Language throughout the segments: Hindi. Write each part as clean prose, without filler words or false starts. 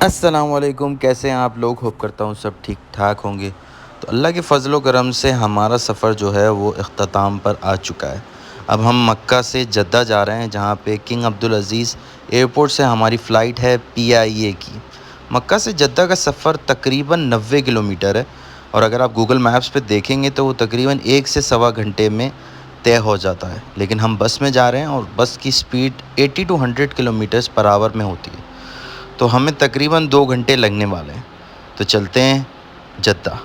अस्सलाम वालेकुम, कैसे हैं आप लोग। होप करता हूँ सब ठीक ठाक होंगे। तो अल्लाह के फ़ज़ल व करम से हमारा सफ़र जो है वो इख्तिताम पर आ चुका है। अब हम मक्का से जद्दा जा रहे हैं, जहाँ पे किंग अब्दुल अज़ीज़ एयरपोर्ट से हमारी फ़्लाइट है PIA की। मक्का से जद्दा का सफ़र तकरीबन 90 किलोमीटर है, और अगर आप गूगल मैप्स पे देखेंगे तो वो तकरीबन 1 से सवा घंटे में तय हो जाता है। लेकिन हम बस में जा रहे हैं और बस की speed 80 to 100 kilometres per hour में होती है, तो हमें तकरीबन 2 घंटे लगने वाले हैं। तो चलते हैं जद्दा।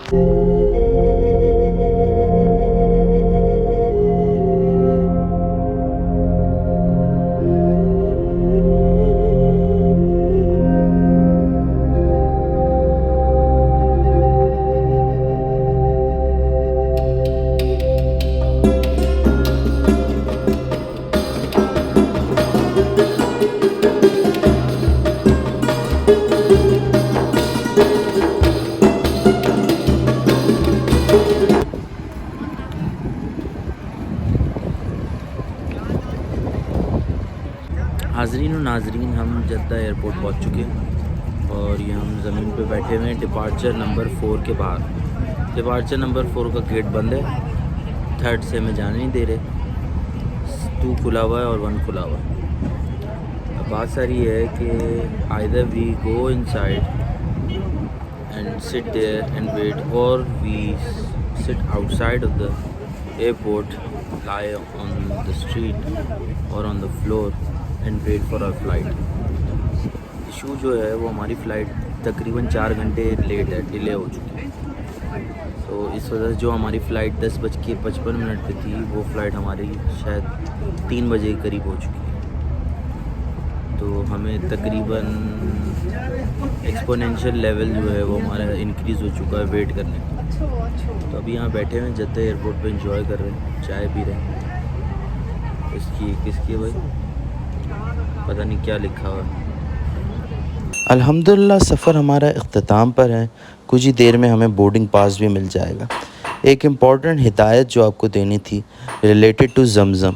हाज़रीन और नाज़रीन, हम जद्दा एयरपोर्ट पहुंच चुके हैं और ये हम ज़मीन पे बैठे हुए हैं डिपार्चर नंबर 4 के बाहर। डिपार्चर नंबर 4 का गेट बंद है, 3rd से हमें जाने नहीं दे रहे। 2 खुला हुआ है और 1 खुला हुआ है। अब बात सारी है कि either we go inside and sit there and wait, or we sit outside of the airport, lie on the street or on the floor and wait for our flight. Issue जो है वो हमारी फ़्लाइट तकरीबन 4 घंटे लेट है, डिले हो चुकी है। तो इस वजह से जो हमारी फ़्लाइट 10:55 पे थी, वो फ़्लाइट हमारी शायद 3 बजे के करीब हो चुकी है। तो हमें तकरीबन एक्सपोनेंशियल लेवल जो है वो हमारा इंक्रीज़ हो चुका है वेट करने का। तो अभी यहाँ बैठे हुए हैं जद्दा एयरपोर्ट पे, एंजॉय कर रहे हैं, चाय पी रहे हैं। किसकी है भाई, पता नहीं क्या लिखा हुआ है। अल्हम्दुलिल्लाह सफ़र हमारा इख्तिताम पर है। कुछ ही देर में हमें बोर्डिंग पास भी मिल जाएगा। एक इम्पॉर्टेंट हिदायत जो आपको देनी थी रिलेटेड टू ज़मज़म।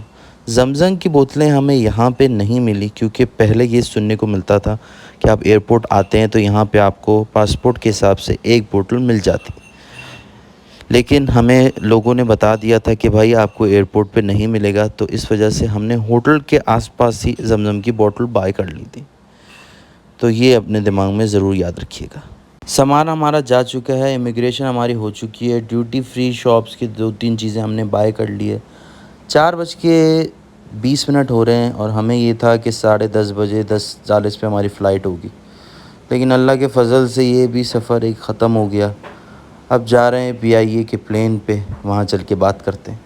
ज़मज़म की बोतलें हमें यहाँ पे नहीं मिली, क्योंकि पहले ये सुनने को मिलता था कि आप एयरपोर्ट आते हैं तो यहाँ पे आपको पासपोर्ट के हिसाब से एक बोतल मिल जाती। लेकिन हमें लोगों ने बता दिया था कि भाई आपको एयरपोर्ट पे नहीं मिलेगा, तो इस वजह से हमने होटल के आसपास ही ज़मज़म की बोतल बाय कर ली थी। तो ये अपने दिमाग में ज़रूर याद रखिएगा। सामान हमारा जा चुका है, इमिग्रेशन हमारी हो चुकी है, ड्यूटी फ्री शॉप्स की 2-3 चीज़ें हमने बाय कर ली है। 4:20 हो रहे हैं और हमें ये था कि 10:30 बजे 10:40 पे हमारी फ़्लाइट होगी। लेकिन अल्लाह के फ़ज़ल से ये भी सफ़र एक ख़त्म हो गया। अब जा रहे हैं PIA के प्लेन पे, वहाँ चल के बात करते हैं।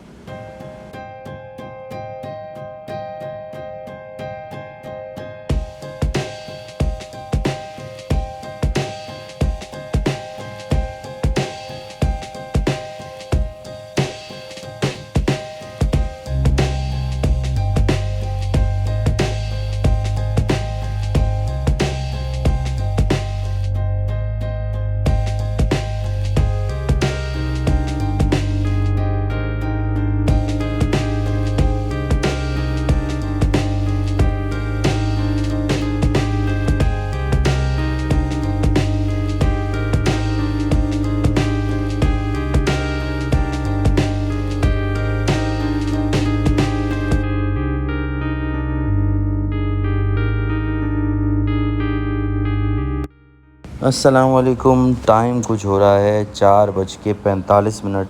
अस्सलाम वालेकुम। टाइम कुछ हो रहा है 4:45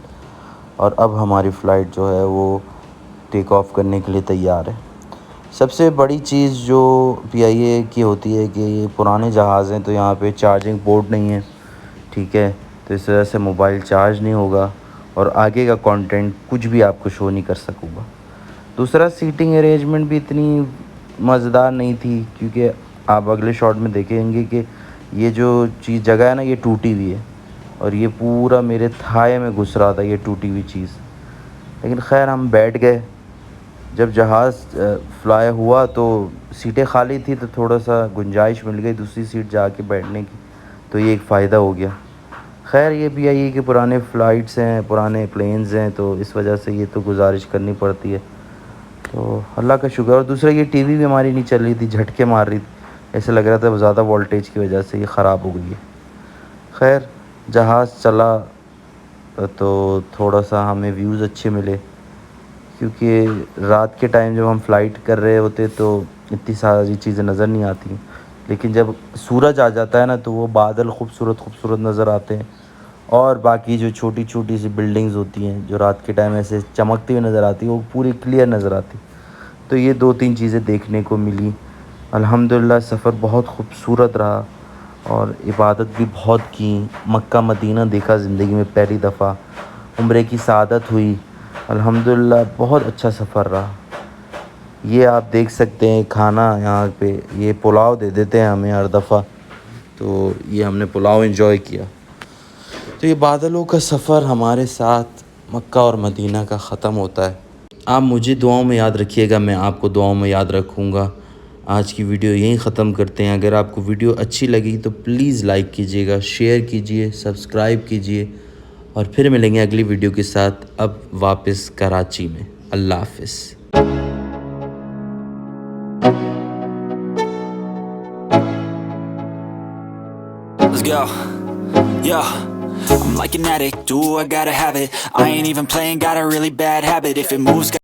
और अब हमारी फ़्लाइट जो है वो टेक ऑफ़ करने के लिए तैयार है। सबसे बड़ी चीज़ जो PIA की होती है कि ये पुराने जहाज़ हैं, तो यहाँ पे चार्जिंग पोर्ट नहीं है, ठीक है। तो इस वजह से मोबाइल चार्ज नहीं होगा और आगे का कंटेंट कुछ भी आपको शो नहीं कर सकूँगा। दूसरा, सीटिंग अरेंजमेंट भी इतनी मज़ेदार नहीं थी, क्योंकि आप अगले शॉट में देखेंगे कि ये जो चीज़ जगह है ना, ये टूटी हुई है और ये पूरा मेरे थाए में घुस रहा था ये टूटी हुई चीज़। लेकिन खैर हम बैठ गए। जब जहाज़ फ्लाई हुआ तो सीटें खाली थी, तो थोड़ा सा गुंजाइश मिल गई दूसरी सीट जाके बैठने की, तो ये एक फ़ायदा हो गया। खैर ये भी है कि पुराने फ़्लाइट्स हैं, पुराने प्लेन्स हैं, तो इस वजह से ये तो गुजारिश करनी पड़ती है। तो अल्लाह का शुक्र। और दूसरा, ये टीवी भी हमारी नहीं चल रही थी, झटके मार रही थी, ऐसे लग रहा था ज़्यादा वोल्टेज की वजह से ये ख़राब हो गई है। खैर जहाज़ चला तो थोड़ा सा हमें व्यूज़ अच्छे मिले, क्योंकि रात के टाइम जब हम फ़्लाइट कर रहे होते तो इतनी सारी चीज़ें नज़र नहीं आती, लेकिन जब सूरज आ जाता है ना तो वो बादल खूबसूरत नज़र आते हैं, और बाकी जो छोटी-छोटी सी बिल्डिंग्स होती हैं जो रात के टाइम ऐसे चमकती हुई नज़र आती है, वो पूरी क्लियर नज़र आती। तो ये 2-3 चीज़ें देखने को मिली। अल्हम्दुलिल्लाह सफ़र बहुत खूबसूरत रहा और इबादत भी बहुत की। मक्का मदीना देखा ज़िंदगी में पहली दफ़ा, उम्रे की सआदत हुई। अल्हम्दुलिल्लाह बहुत अच्छा सफ़र रहा। ये आप देख सकते हैं खाना यहाँ पे, ये पुलाव दे देते हैं हमें हर दफ़ा, तो ये हमने पुलाव एंजॉय किया। तो ये बादलों का सफ़र हमारे साथ मक्का और मदीना का ख़त्म होता है। आप मुझे दुआओं में याद रखिएगा, मैं आपको दुआओं में याद रखूँगा। आज की वीडियो यहीं ख़त्म करते हैं। अगर आपको वीडियो अच्छी लगी तो प्लीज़ लाइक कीजिएगा, शेयर कीजिए, सब्सक्राइब कीजिए, और फिर मिलेंगे अगली वीडियो के साथ, अब वापस कराची में। अल्लाह हाफ़िज़। Let's go. Yo, I'm like an addict, do I gotta have it. I ain't even playing, got a really bad habit. If it moves